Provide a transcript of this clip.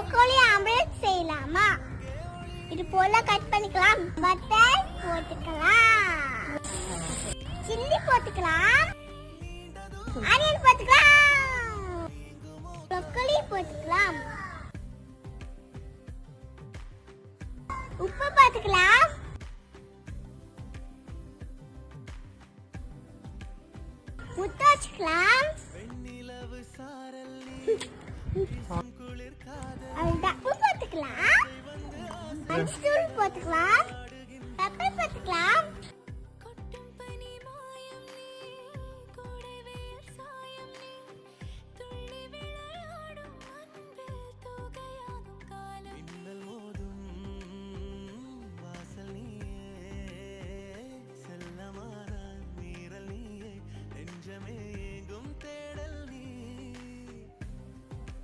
Broccoli omelette செய்யலாமா? இது போல கட் பண்ணிக்கலாம். பட்டர் போட்டுக்கலாம், சில்லி போட்டுக்கலாம், ஆனியன் போட்டுக்கலாம், ப்ரோக்கோலி போட்டுக்கலாம், உப்பு போட்டுக்கலாம், முட்டை வச்சுக்கலாம், உப்பு போட்டுக்கலாம், மஞ்சள் போட்டுக்கலாம், பெப்பர் போட்டுக்கலாம்,